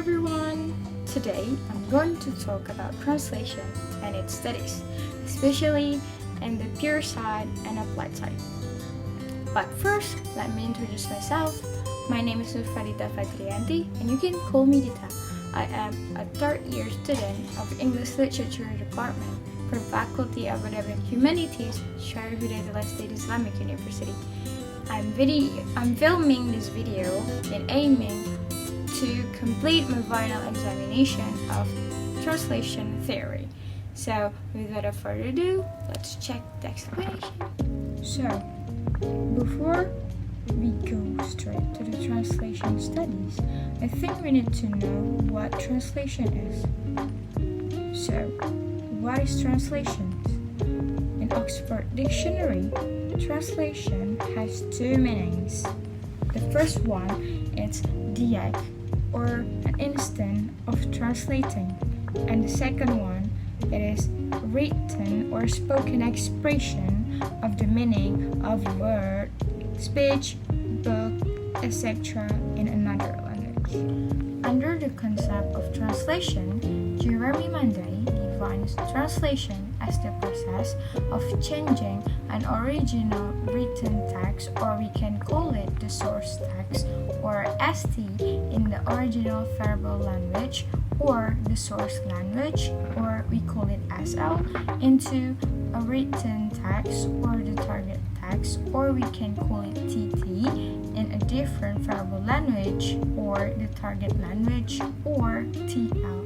everyone! Today I'm going to talk about translation and its studies, especially in the pure side and applied side. But first, let me introduce myself. My name is Nurfarita Fadrianti and you can call me Dita. I am a third year student of English Literature Department from Faculty of Arabic Humanities, Syarif Hidayatullah State Islamic University. I'm filming this video and aiming to complete my final examination of translation theory. So, without further ado, let's check the explanation. So, before we go straight to the translation studies, I think we need to know what translation is. So, what is translation? In Oxford Dictionary, translation has two meanings. The first one is the act or an instant of translating, and the second one it is written or spoken expression of the meaning of word, speech, book, etc. in another language. Under the concept of translation, Jeremy Monday defines translation as the process of changing an original written text, or we can call it the source text or ST in the original verbal language or the source language, or we call it SL, into a written text or the target text, or we can call it TT in a different verbal language or the target language, or TL.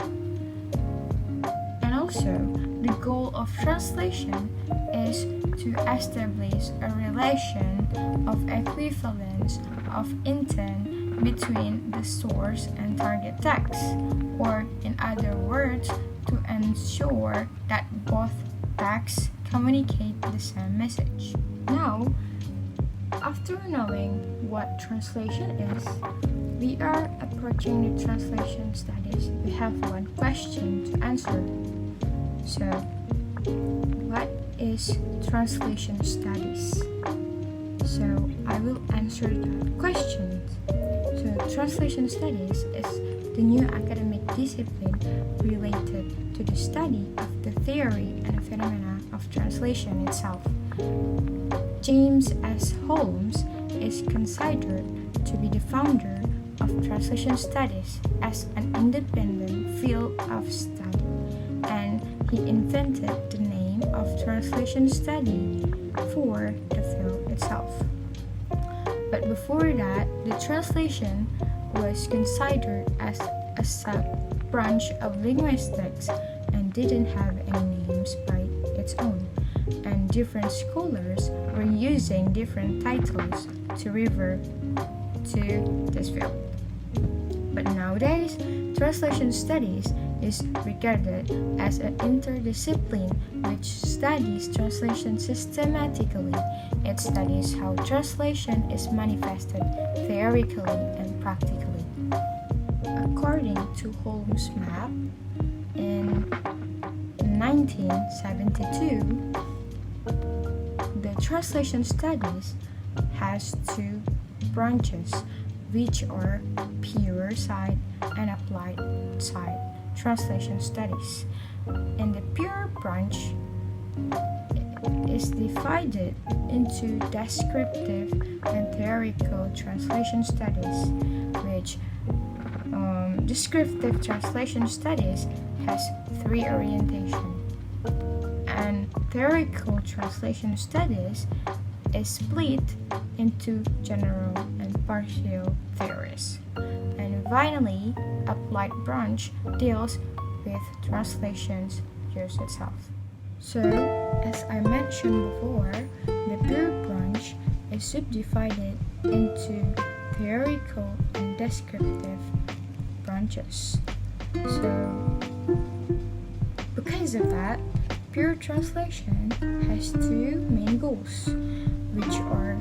And also, the goal of translation is to establish a relation of equivalence of intent between the source and target text, or in other words, to ensure that both texts communicate the same message. Now, after knowing what translation is, we are approaching the translation studies. We have one question to answer. So, what is translation studies? So, I will answer the question. So, translation studies is the new academic discipline related to the study of the theory and phenomena of translation itself. James S. Holmes is considered to be the founder of translation studies as an independent field of study, and he invented the name of translation study for the field itself. But before that, the translation was considered as a sub-branch of linguistics and didn't have any names by its own, and different scholars were using different titles to refer to this field. But nowadays, translation studies is regarded as an interdiscipline which studies translation systematically. It studies how translation is manifested theoretically and practically. According to Holmes' map, in 1972, the translation studies has two branches, which are pure side and applied side translation studies. And the pure branch is divided into descriptive and theoretical translation studies, which descriptive translation studies has three orientations, and theoretical translation studies is split into general and partial theories. And finally, applied branch deals with translations use itself. So, as I mentioned before, the pure branch is subdivided into theoretical and descriptive branches. So, because of that, pure translation has two main goals, which are: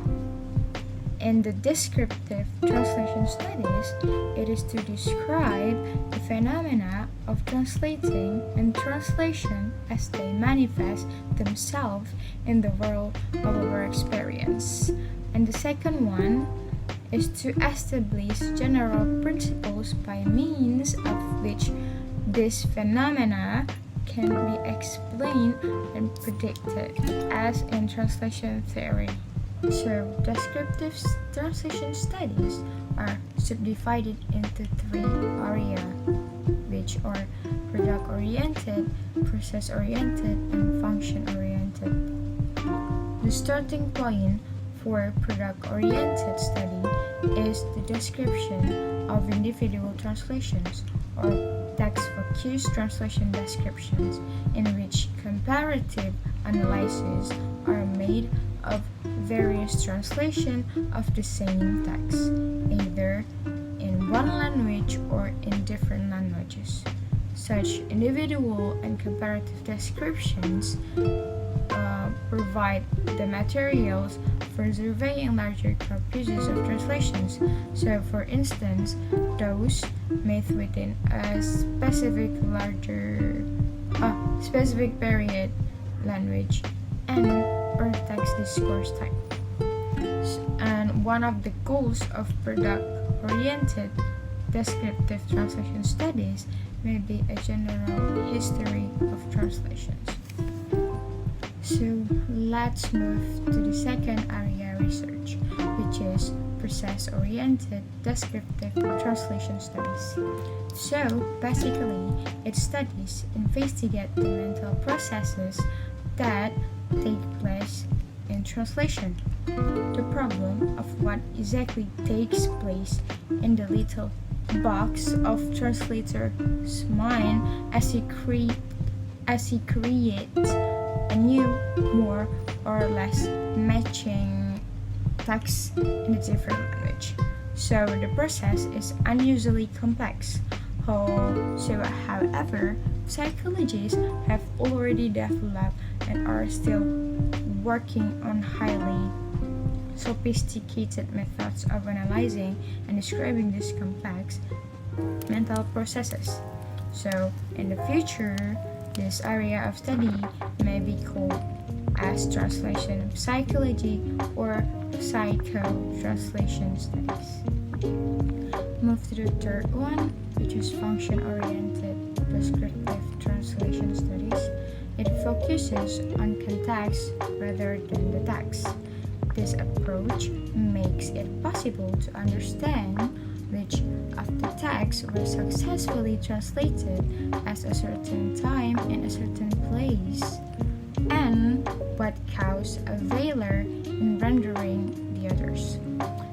in the descriptive translation studies, it is to describe the phenomena of translating and translation as they manifest themselves in the world of our experience. And the second one is to establish general principles by means of which this phenomena can be explained and predicted, as in translation theory. So, descriptive translation studies are subdivided into three areas, which are product-oriented, process-oriented, and function-oriented. The starting point for product-oriented study is the description of individual translations, or text-focused translation descriptions, in which comparative analyses are made of various translations of the same text, either in one language or in different languages. Such individual and comparative descriptions provide the materials for surveying larger corpuses of translations. So, for instance, those made within a specific period, language, and or text discourse type. And one of the goals of product-oriented descriptive translation studies may be a general history of translations. So let's move to the second area research, which is process-oriented descriptive translation studies. So basically, it studies, investigate the mental processes that take place in translation. The problem of what exactly takes place in the little box of translator's mind as he creates a new, more or less matching text in a different language. So the process is unusually complex. However, psychologists have already developed and are still working on highly sophisticated methods of analyzing and describing these complex mental processes. So in the future, this area of study may be called as translation psychology or psycho-translation studies. Move to the third one, which is function-oriented descriptive translation studies. It focuses on context rather than the text. This approach makes it possible to understand which of the texts were successfully translated at a certain time in a certain place, and what caused a failure in rendering the others.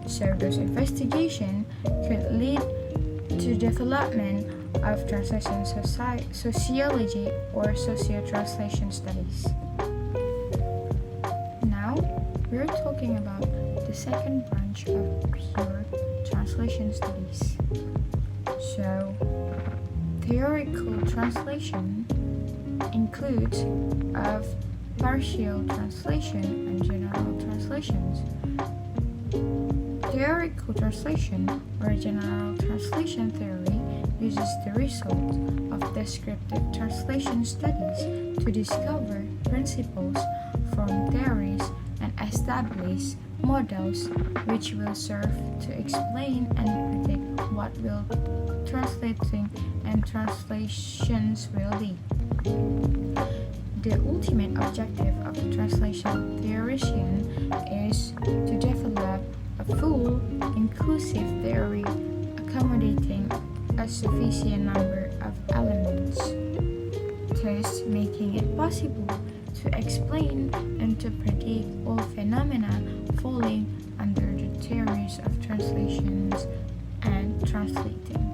So those investigations could lead to development of translation sociology or socio-translation studies. Now, we're talking about the second branch of pure translation studies. So, theoretical translation includes of partial translation and general translations. Theoretical translation or general translation theory uses the result of descriptive translation studies to discover principles, form theories, and establish models which will serve to explain and predict what will translating and translations will be. The ultimate objective of the translation theoretician is to develop a full, inclusive theory accommodating a sufficient number of elements, thus making it possible to explain and to predict all phenomena falling under the theories of translations and translating.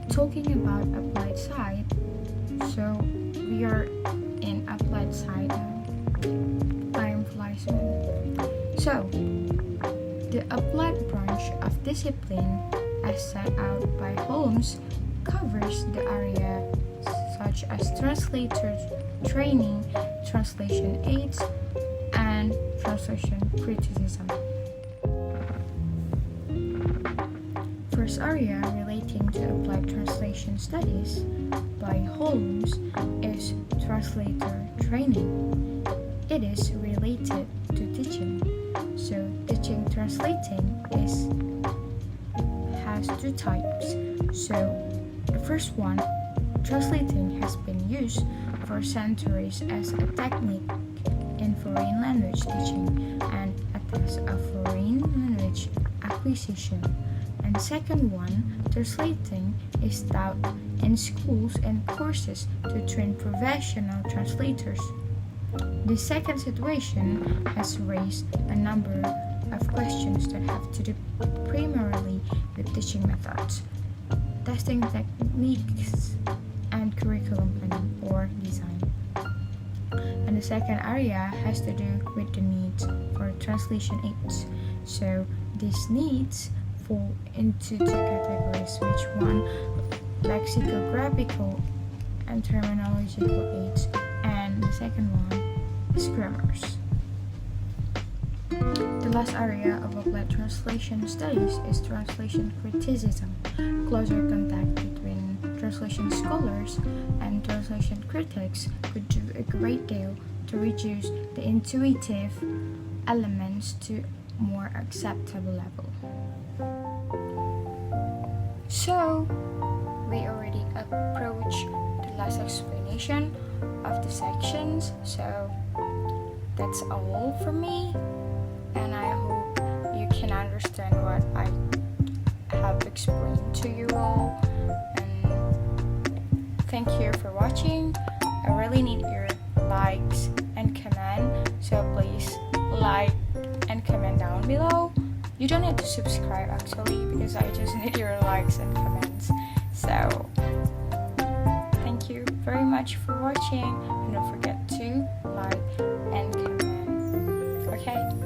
Talking about applied side, so we are in applied side now. Time flies on. So, the applied branch of discipline, as set out by Holmes, covers the area such as translator training, translation aids, and translation criticism. First area relating to applied translation studies by Holmes is translator training. It is related to teaching. So teaching translating has two types. So the first one, translating, has been used for centuries as a technique in foreign language teaching and a test of foreign language acquisition. And second one, translating is taught in schools and courses to train professional translators. The second situation has raised a number of questions that have to do primarily with teaching methods, testing techniques, and curriculum planning or design. And the second area has to do with the needs for translation aids. So these needs fall into two categories, which one, lexicographical and terminological aids, and the second one is grammars. The last area of applied translation studies is translation criticism. Closer contact between translation scholars and translation critics could do a great deal to reduce the intuitive elements to more acceptable level. So, we already approached the last explanation of the sections, so that's all for me, and I hope you can understand what I have explained to you all, and thank you for watching. I really need your likes and comment, so please like and comment down below. You don't need to subscribe actually, because I just need your likes and comments. So thank you very much for watching, and don't forget to like and comment. Okay?